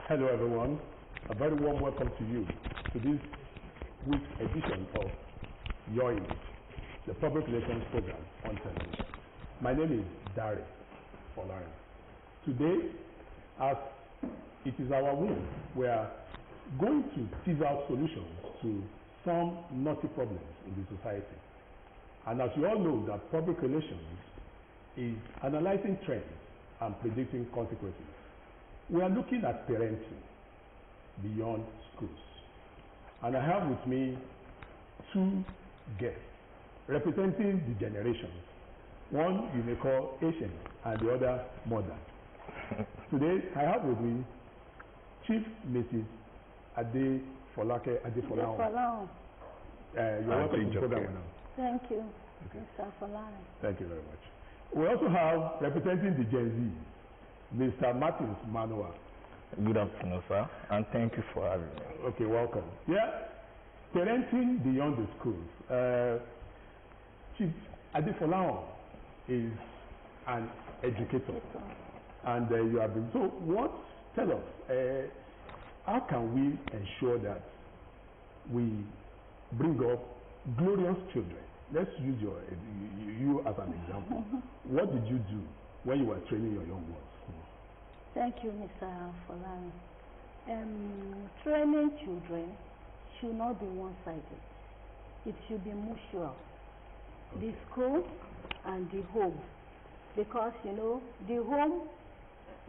Hello everyone, a very warm welcome to you to this week's edition of Your Image, the public relations program on television. My name is Folarin. Today, as it is our will, we are going to tease out solutions to some knotty problems in the society. And as you all know, that public relations is analyzing trends and predicting consequences. We are looking at parenting beyond schools. And I have with me two guests representing the generations. One you may call Asian and the other modern. Today I have with me Chief Mrs. Adefolahan. You're welcome to the program now. Thank you, Okay. Mr. Folarin. Thank you very much. We also have representing the Gen Z, Mr. Manuwa. Good afternoon, sir, and thank you for having me. Okay, welcome. Yeah, parenting beyond the schools. Chief Adefolahan is an educator, and you have been. So, tell us, how can we ensure that we bring up glorious children? Let's use you as an example. What did you do when you were training your young ones? Thank you, Mr. Folarin. Training children should not be one-sided. It should be mutual. Okay. The school and the home. Because, you know, the home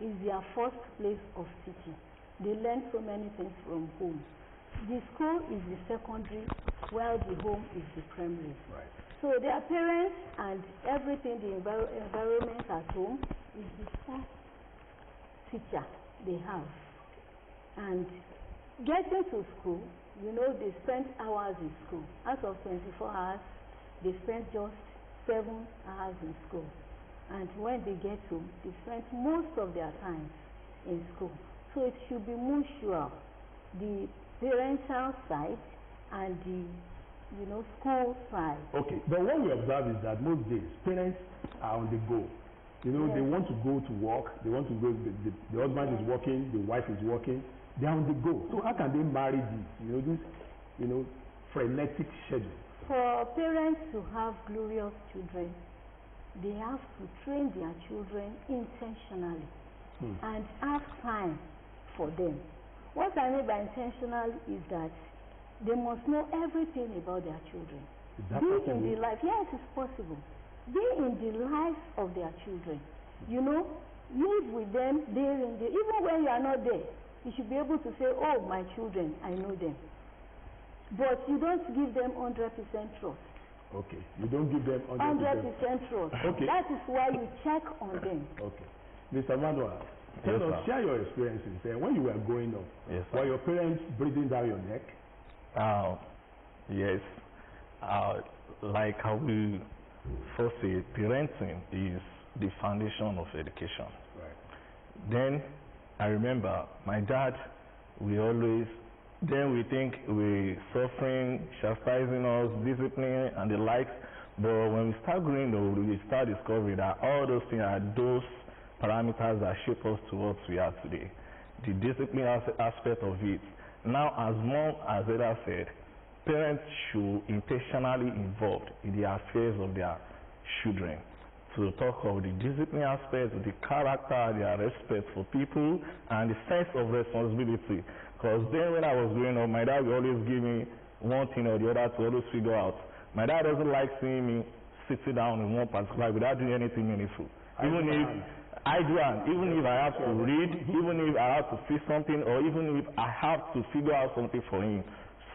is their first place of teaching. They learn so many things from home. The school is the secondary, while the home is the primary. Right. So their parents and everything, the environment at home is the first teacher they have. And getting to school, you know, they spend hours in school. Out of 24 hours, they spend just 7 hours in school. And when they get home, they spend most of their time in school. So it should be mutual. The parental side and the, you know, school side. Okay, but what we observe is that most days parents are on the go. You know, yes. They want to go to work. They want to go. The husband is working. The wife is working. They are on the go. So how can they marry this? You know, this, you know, frenetic schedule. For parents to have glorious children, they have to train their children intentionally and have time for them. What I mean by intentional is that they must know everything about their children. Is that be possible? in the life. Yes, it's possible. Be in the lives of their children. You know, live with them there and there. Even when you are not there, you should be able to say, oh, my children, I know them. But you don't give them 100% trust. Okay, you don't give them 100% trust. Okay. That is why you check on them. Okay. Mr. Manuwa, tell us, share your experiences. When you were growing up, were your parents breathing down your neck? Yes. Like how we first say, parenting is the foundation of education. Right. Then I remember my dad, we think we suffering, chastising us, disciplining and the likes, but when we start growing up, we start discovering that all those things are those parameters that shape us to what we are today. The discipline aspect of it. Now, as mom, as Ada said, parents should intentionally involved in the affairs of their children. To talk of the discipline aspect, the character, their respect for people, and the sense of responsibility. Because then when I was growing up, my dad would always give me one thing or the other to always figure out. My dad doesn't like seeing me sitting down in one particular without doing anything meaningful. Even if I have to read, even if I have to see something, or even if I have to figure out something for him.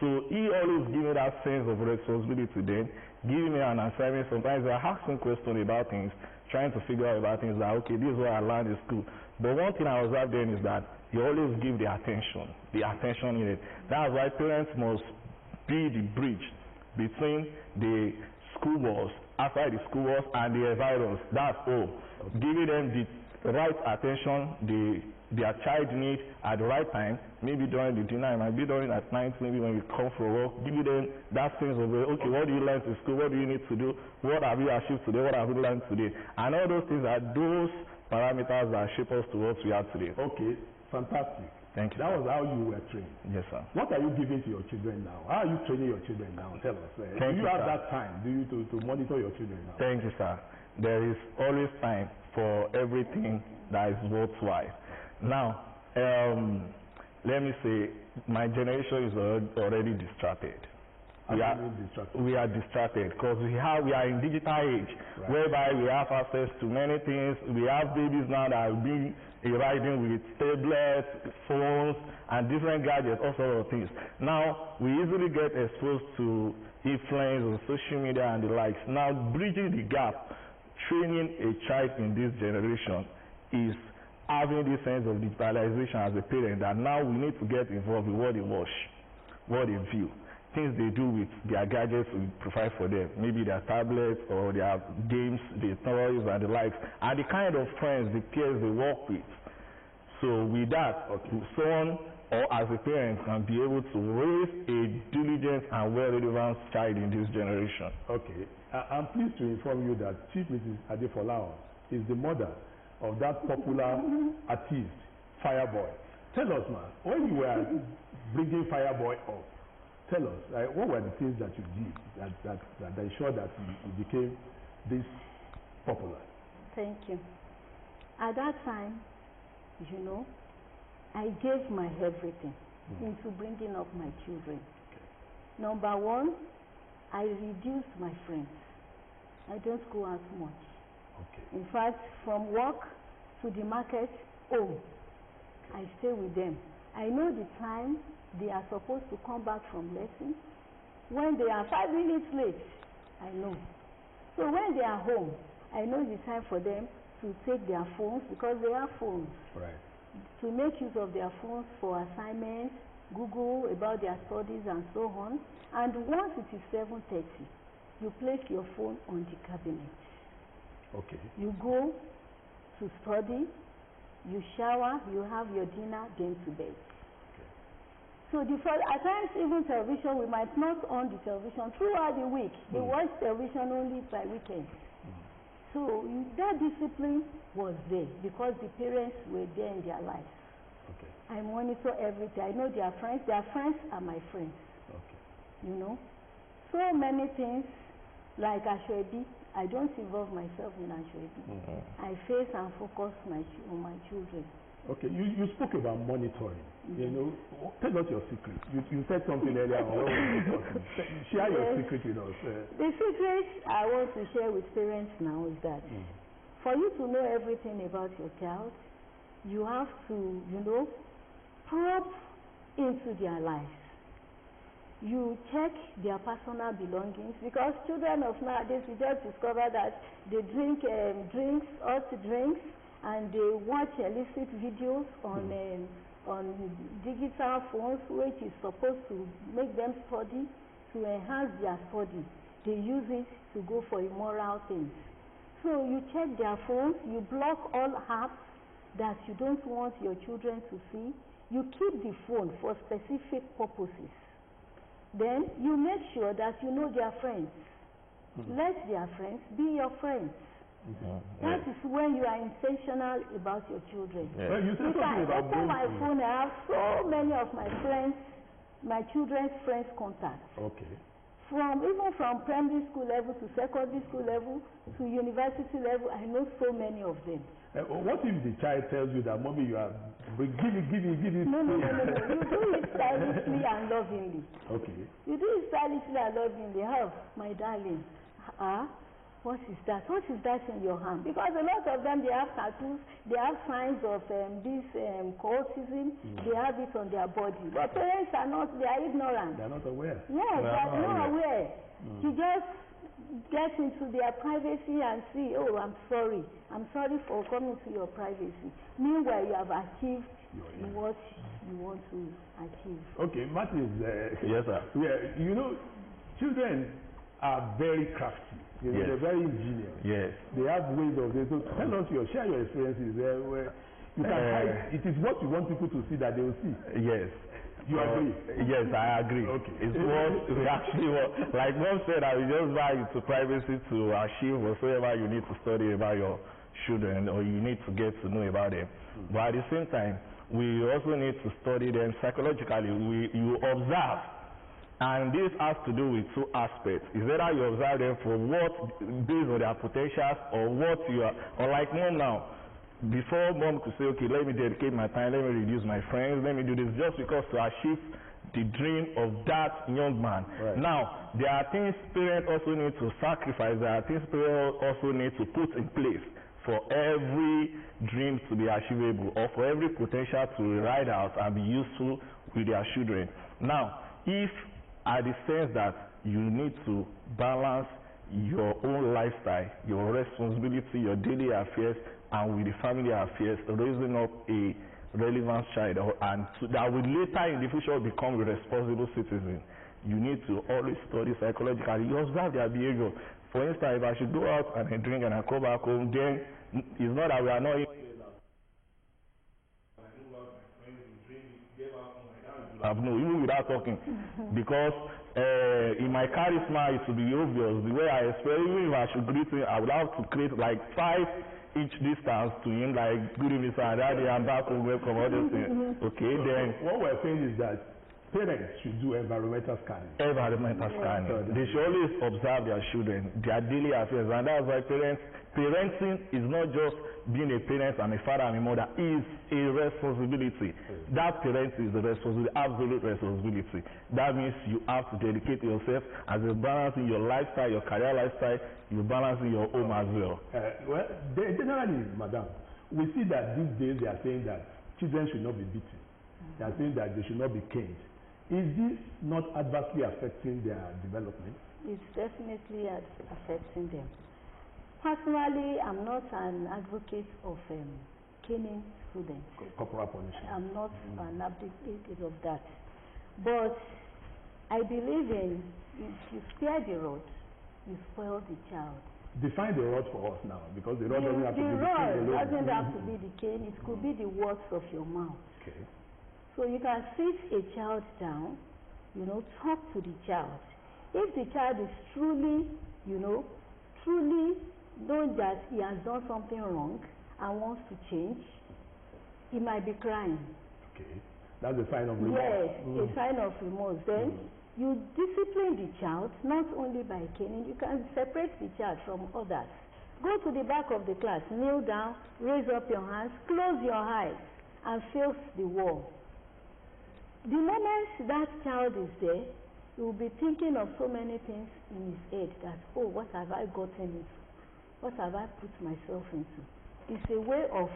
So he always give me that sense of responsibility then, giving me an assignment. Sometimes I ask him questions about things, trying to figure out about things like, okay, this is what I learned in school. But one thing I observed then is that you always give the attention needed. That's why parents must be the bridge between the school walls, outside the school walls, and the environs. That's all. Giving them the right attention, their child need at the right time, maybe during the dinner, it might be during at night, maybe when we come from work, giving them that sense of, okay, what do you learn in school, what do you need to do, what have you achieved today, what have you learned today, and all those things are those parameters that shape us to what we are today. Okay, fantastic. Thank you. That was how you were trained. Yes, sir. What are you giving to your children now? How are you training your children now? Tell us. Do you have that time? Do you to monitor your children now? Thank you, sir. There is always time for everything that is worthwhile. Now, let me say, my generation is already distracted. We are distracted because we are in digital age, right, whereby we have access to many things. We have babies now that are being riding with tablets, phones, and different gadgets, all sorts of things. Now, we easily get exposed to influence on social media and the likes. Now, bridging the gap, training a child in this generation is having this sense of digitalization as a parent, that now we need to get involved with what they watch, what they view, things they do with their gadgets we provide for them, maybe their tablets or their games, their toys and the likes, and the kind of friends, the peers they work with. So with that, someone or as a parent can be able to raise a diligent and well-relevant child in this generation. Okay. I'm pleased to inform you that Chief Mrs. Adefolahan is the mother of that popular artist, Fireboy. Tell us, man, when you were bringing Fireboy up, tell us, what were the things that you did that ensured that you became this popular? Thank you. At that time, you know, I gave my everything into bringing up my children. Okay. Number one, I reduced my friends. I don't go out much. Okay. In fact, from work to the market, I stay with them. I know the time they are supposed to come back from lessons. When they are 5 minutes late, I know. So when they are home, I know the time for them to take their phones, because they have phones. Right. To make use of their phones for assignments, Google about their studies and so on. And once it is 7:30, you place your phone on the cabinet. Okay. You go to study, you shower, you have your dinner, then to bed. So at times even television, we might not on the television throughout the week. They watch television only by weekends. So that discipline was there because the parents were there in their lives. Okay. I monitor everything. I know their friends are my friends. Okay. You know? So many things like Ashwebi, I don't involve myself in Ashwebi. I face and focus on my children. Okay, you spoke about monitoring. You know, tell us your secret. You said something earlier on. Share your secret with us. The secret I want to share with parents now is that for you to know everything about your child, you have to, you know, probe into their lives. You check their personal belongings, because children of nowadays, we just discover that they drink drinks, drinks, and they watch illicit videos on digital phones, which is supposed to make them study, to enhance their study. They use it to go for immoral things. So you check their phones, you block all apps that you don't want your children to see. You keep the phone for specific purposes. Then you make sure that you know their friends. Let their friends be your friends. That is when you are intentional about your children. Well, you said something about open my phone, I have so many of my friends, my children's friends contacts. Okay. Even from primary school level to secondary school level to university level, I know so many of them. What if the child tells you that, Mommy, you are give it? No. You do it stylishly and lovingly. Okay. You do it stylishly and lovingly. How, my darling? What is that? What is that in your hand? Because a lot of them, they have tattoos, they have signs of this cultism, they have it on their body. But parents are not, they are ignorant. They are not aware. Yes, they are not aware. You just get into their privacy and see, I'm sorry for coming to your privacy. Meanwhile, you have achieved what you want to achieve. Okay, Martin, yes, sir. Yeah, you know, children are very crafty. You know, they're very ingenious. Yes. They have ways of this. So tell us share your experiences there where you can hide. It is what you want people to see that they will see. Yes. You agree? Yes, I agree. Okay. It's what we actually want. Like Mom said, I will just buy it to privacy to achieve whatsoever you need to study about your children or you need to get to know about them. But at the same time, we also need to study them psychologically. You observe, and this has to do with two aspects. Is either you observe them for what, based on their potentials, or what you are, or like mom now. Before mom could say, okay, let me dedicate my time, let me reduce my friends, let me do this, just because to achieve the dream of that young man. Right. Now, there are things parents also need to sacrifice, there are things parents also need to put in place for every dream to be achievable, or for every potential to ride out and be useful with their children. Now, if at the sense that you need to balance your own lifestyle, your responsibility, your daily affairs, and with the family affairs, raising up a relevant child, that will later in the future become a responsible citizen, you need to always study psychologically. You observe their behavior. For instance, if I should go out and I drink and I come back home, then it's not that we are not even without talking, because in my charisma it will be obvious the way I express. Even if I should greet him, I would have to create like 5-inch distance to him, like good evening sir, daddy, I'm back home, welcome, all those things. Okay, then what we're saying is that parents should do environmental scanning. They should always observe their children, their daily affairs, and that's why parenting is not just being a parent and a father and a mother, is a responsibility. That parenting is the responsibility, absolute responsibility. That means you have to dedicate yourself as a balancing your lifestyle, your career lifestyle, you're balancing your home as well. Well, generally, madam, we see that these days they are saying that children should not be beaten. They are saying that they should not be caned. Is this not adversely affecting their development? It's definitely affecting them. Personally, I'm not an advocate of caning students. Corporal punishment. I'm not an advocate of that. But I believe in, if you spare the rod, you spoil the child. Define the rod for us now, because the rod doesn't have to be the cane. The rod doesn't have to be the cane. It could be the words of your mouth. Okay. So you can sit a child down, talk to the child. If the child is truly knowing that he has done something wrong and wants to change, he might be crying. Okay. That's a sign of remorse. Yes, a sign of remorse. Then you discipline the child, not only by caning, you can separate the child from others. Go to the back of the class, kneel down, raise up your hands, close your eyes, and face the wall. The moment that child is there, he will be thinking of so many things in his head that, oh, what have I gotten into? What have I put myself into? It's a way of,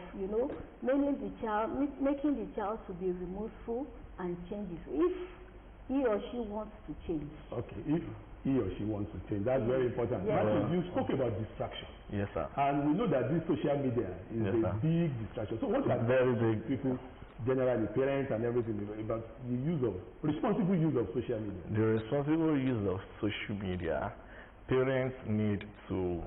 making the child to be remorseful and changes if he or she wants to change. Okay, if he or she wants to change, that's very important. Yes. You spoke about distraction. Yes, sir. And we know that this social media is a big distraction. So what are very big people, generally parents and everything, about the responsible use of social media? The responsible use of social media, parents need to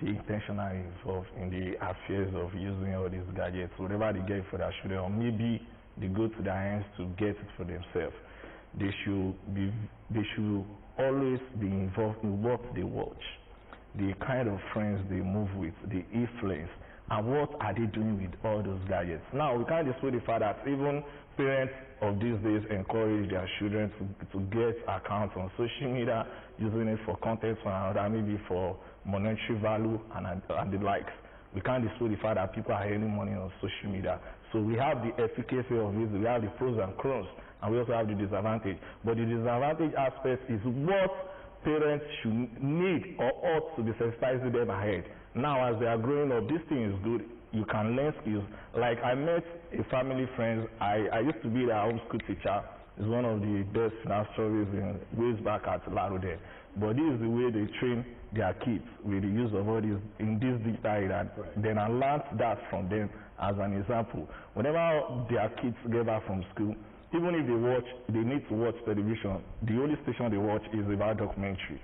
be intentionally involved in the affairs of using all these gadgets, whatever they get for their children, or maybe they go to their hands to get it for themselves. They should always be involved in what they watch, the kind of friends they move with, the influence, and what are they doing with all those gadgets. Now, we can't dispute the fact that even parents of these days encourage their children to get accounts on social media, using it for content for another, maybe for monetary value and the likes. We can't dispute the fact that people are earning money on social media. So we have the efficacy of this, we have the pros and cons, and we also have the disadvantage. But the disadvantage aspect is what parents should need or ought to be sensitizing them ahead. Now, as they are growing up, this thing is good. You can learn skills. Like I met a family friend. I used to be their homeschool teacher. It's one of the best stories in ways back at Larude. But this is the way they train their kids with the use of all these in this digital era. Right. Then I learned that from them as an example. Whenever their kids get back from school, even if they need to watch television, the only station they watch is about documentary.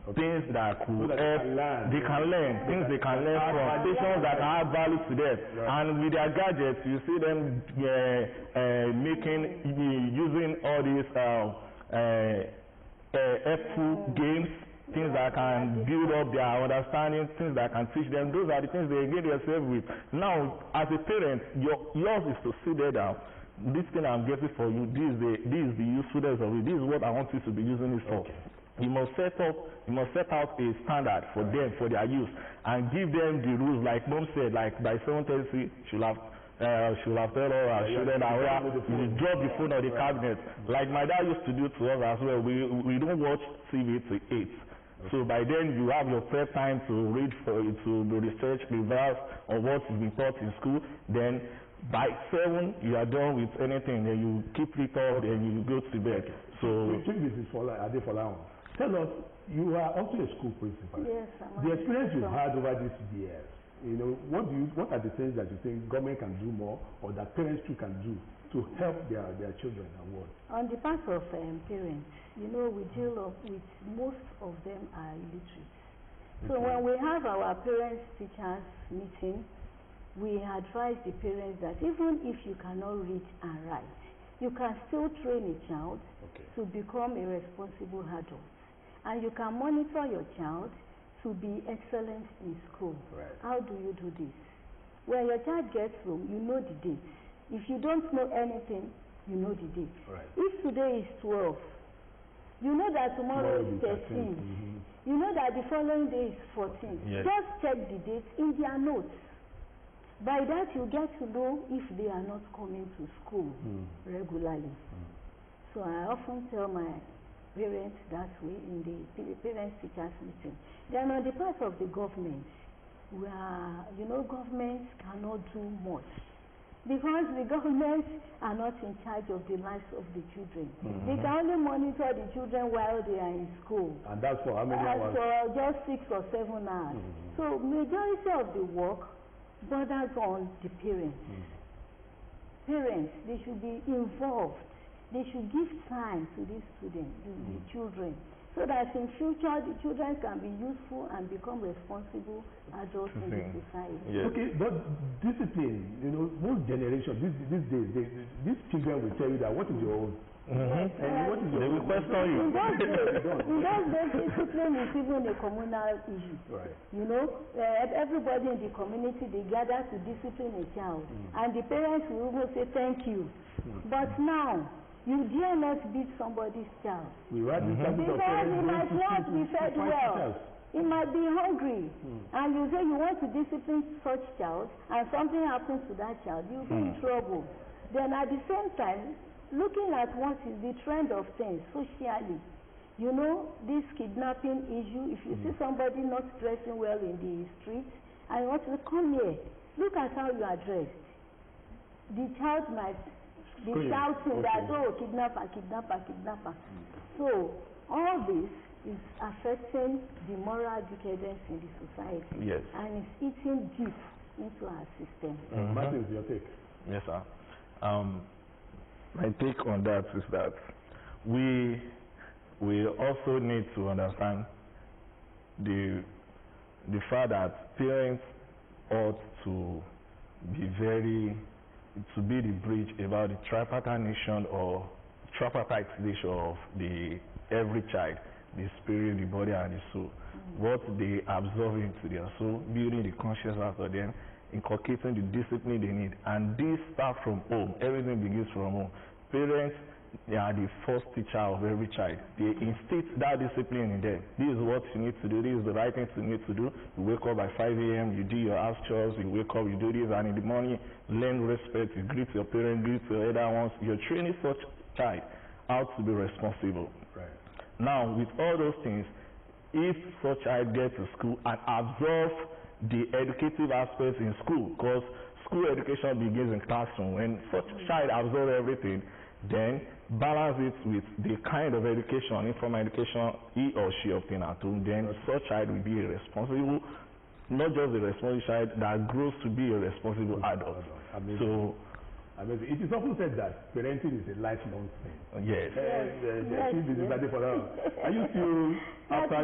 Okay. Things that could help, they can learn, things they can learn from stations that add value to them. Right. And with their gadgets, you see them using all these helpful games things that can build up their understanding, things that can teach them. Those are the things they engage themselves with. Now, as a parent, yours is to sit there down. This thing I'm getting for you, this is the usefulness of it. This is what I want you to be using it for. Okay. You must set out a standard for them, for their use, and give them the rules. Like Mom said, like by 7:30, she'll have told all our children that we drop the phone on the cabinet. Like my dad used to do to us as well. We don't watch TV till 8. Okay. So by then you have your prep time to read to research, reverse on what has been taught in school. Then by 7 you are done with anything. Then you keep it up. Then you go to bed. So this is Adefolahan. Tell us, you are also a school principal. Yes, the experience you've had over these years, what are the things that you think government can do more, or that parents too can do to help their children and what? On the part of parents, we deal with most of them are illiterate. So when we have our parents-teachers meeting, we advise the parents that even if you cannot read and write, you can still train a child to become a responsible adult. And you can monitor your child to be excellent in school. Right. How do you do this? When your child gets home, you know the date. If you don't know anything, you know the date. Right. If today is 12, you know that tomorrow is 13. Mm-hmm. You know that the following day is 14. Yes. Just check the dates in their notes. By that, you get to know if they are not coming to school regularly. So I often tell my parents that way in the parents-teachers meeting. Then on the part of the government, governments cannot do much because the governments are not in charge of the lives of the children. They can only monitor the children while they are in school. And that's for how many hours? For just 6 or 7 hours. So majority of the work borders on the parents. Parents, they should be involved. They should give time to these students, the children, so that in future the children can be useful and become responsible adults in the society. Yes. Okay, but discipline, most generations, these days, these children will tell you that what is your own? And what is your they will question you. In those days, discipline is even a communal issue. Right. Everybody in the community, they gather to discipline a child, and the parents will even say thank you. But now, you dare not beat somebody's child. Because he might not be fed well. He might be hungry. And you say you want to discipline such child, and something happens to that child, you'll be in trouble. Then at the same time, looking at what is the trend of things socially, this kidnapping issue, if you see somebody not dressing well in the street, and you want to come here, look at how you are dressed. The child might be shouting that, kidnapper, kidnapper, kidnapper. So all this is affecting the moral decadence in the society. Yes. And it's eating deep into our system. Martin, your take? Yes, sir. My take on that is that we also need to understand the fact that parents ought to be the bridge about the tripartite nation or tripartite nature of every child, the spirit, the body, and the soul. What they absorb into their soul, building the conscience out of them, inculcating the discipline they need. And this starts from home. Everything begins from home. Parents, they are the first teacher of every child. They instill that discipline in them. This is what you need to do. This is the right thing you need to do. You wake up by 5 a.m., you do your house chores, you wake up, you do this, and in the morning, learn respect, you greet your parents, greet your elder ones. You're training such child how to be responsible. Right. Now, with all those things, if such child gets to school and absorb the educative aspects in school, because school education begins in classroom. When such child absorbs everything, then balance it with the kind of education, informal education he or she obtains at home, then such child will be a responsible, not just a responsible child that grows to be a responsible adult. So, it is often said that parenting is a lifelong thing. Yes. This is Adefolahan. Are you still after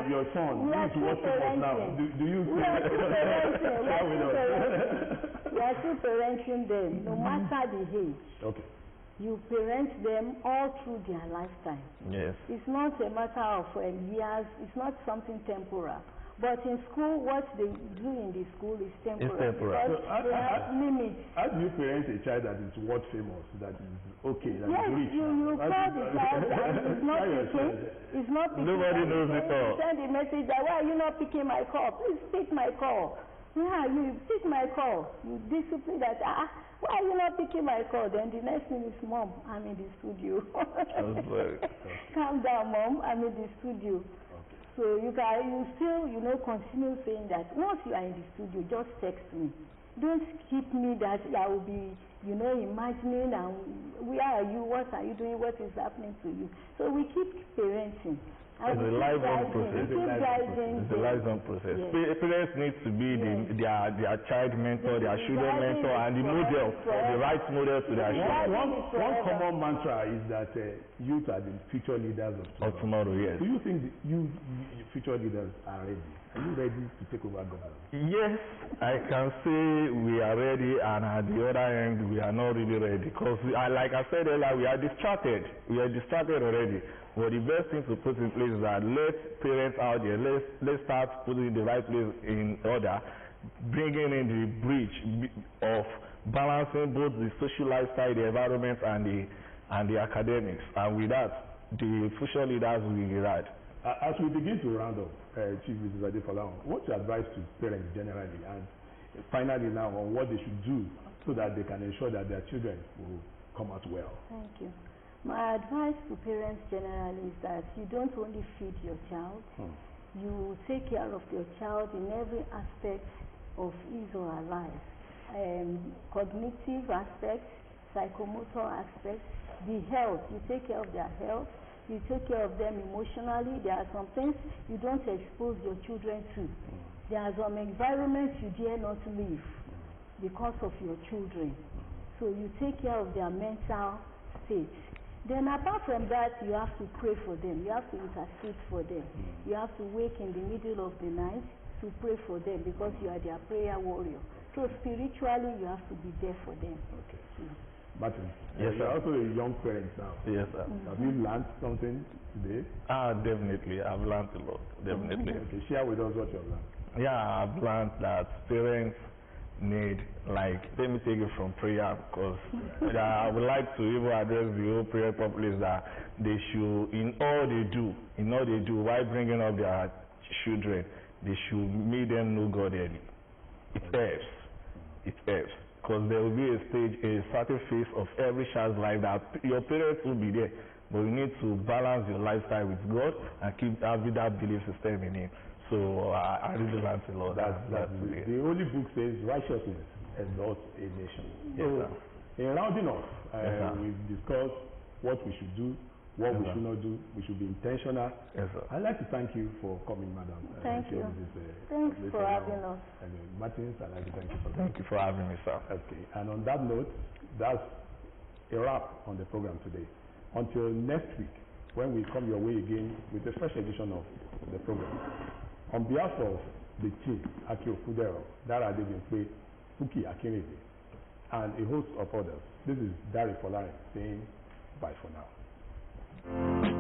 your son? We are still parenting. Do you we are still parenting them, no matter the age. Okay. You parent them all through their lifetime. Yes. It's not a matter of years. It's not something temporal. But in school, what they do in the school is temporary. It's temporary. Because they have limits. How do you parent a child that is world famous, that is okay, that Yes, is rich? you call the child and he's not picking. He's not picking. Nobody knows it all. Send a message that, why are you not picking my call? Please pick my call. Yeah, you pick my call. You discipline that. Why are you not picking my call? Then the next thing is, Mom, I'm in the studio. Calm down, Mom, I'm in the studio. So you still, continue saying that. Once you are in the studio, just text me. Don't keep me that I will be, imagining and where are you, what are you doing, what is happening to you. So we keep parenting. It's a lifelong process. It's a lifelong process. Yes. Parents need to be their child mentor, their children mentor, and the model, the right model to their children. One common mantra is that youth are the future leaders of tomorrow. Yes. Do you think you future leaders are ready? Are you ready to take over government? Yes, I can say we are ready, and at the other end, we are not really ready. Because, like I said earlier, we are distracted. We are distracted already. But the best thing to put in place is that let parents out there, let's start putting the right place in order, bringing in the bridge of balancing both the social lifestyle, the environment, and the academics. And with that, the future leaders will be right. As we begin to round up, Chief Mrs. Adefolahan, what's your advice to parents generally, and finally now on what they should do so that they can ensure that their children will come out well? Thank you. My advice to parents generally is that you don't only feed your child, you take care of your child in every aspect of his or her life. Cognitive aspects, psychomotor aspects, the health, you take care of their health, you take care of them emotionally. There are some things you don't expose your children to. There are some environments you dare not live because of your children. So you take care of their mental state. Then apart from that, you have to pray for them. You have to intercede for them. You have to wake in the middle of the night to pray for them because you are their prayer warrior. So spiritually, you have to be there for them. Okay. Martin, yes, you're also a young parent now. Yes, sir. Have you learned something today? Definitely. I've learned a lot. Definitely. Okay, share with us what you've learned. Yeah, I've learned that parents need, let me take it from prayer, because I would like to even address the whole prayer properly, is that they should, in all they do while bringing up their children, they should make them know God early. It helps. Because there will be a stage, a certain phase of every child's life that your parents will be there, but you need to balance your lifestyle with God and keep having that belief system in Him. So I really learned a lot. That's the Holy Book says righteousness exalts a nation. Yes, so, in rounding off, we've discussed what we should do, what we should not do. We should be intentional. Yes, sir. I'd like to thank you for coming, madam. Thank you. Thanks for having us. Martins, I'd like to thank you for Thank you for having me, sir. Okay. And on that note, that's a wrap on the program today. Until next week, when we come your way again with a fresh edition of the program. On behalf of the team, Akio Fudero, Dara Devinpe, Fuki Akinrebe, and a host of others, this is Folarin saying bye for now.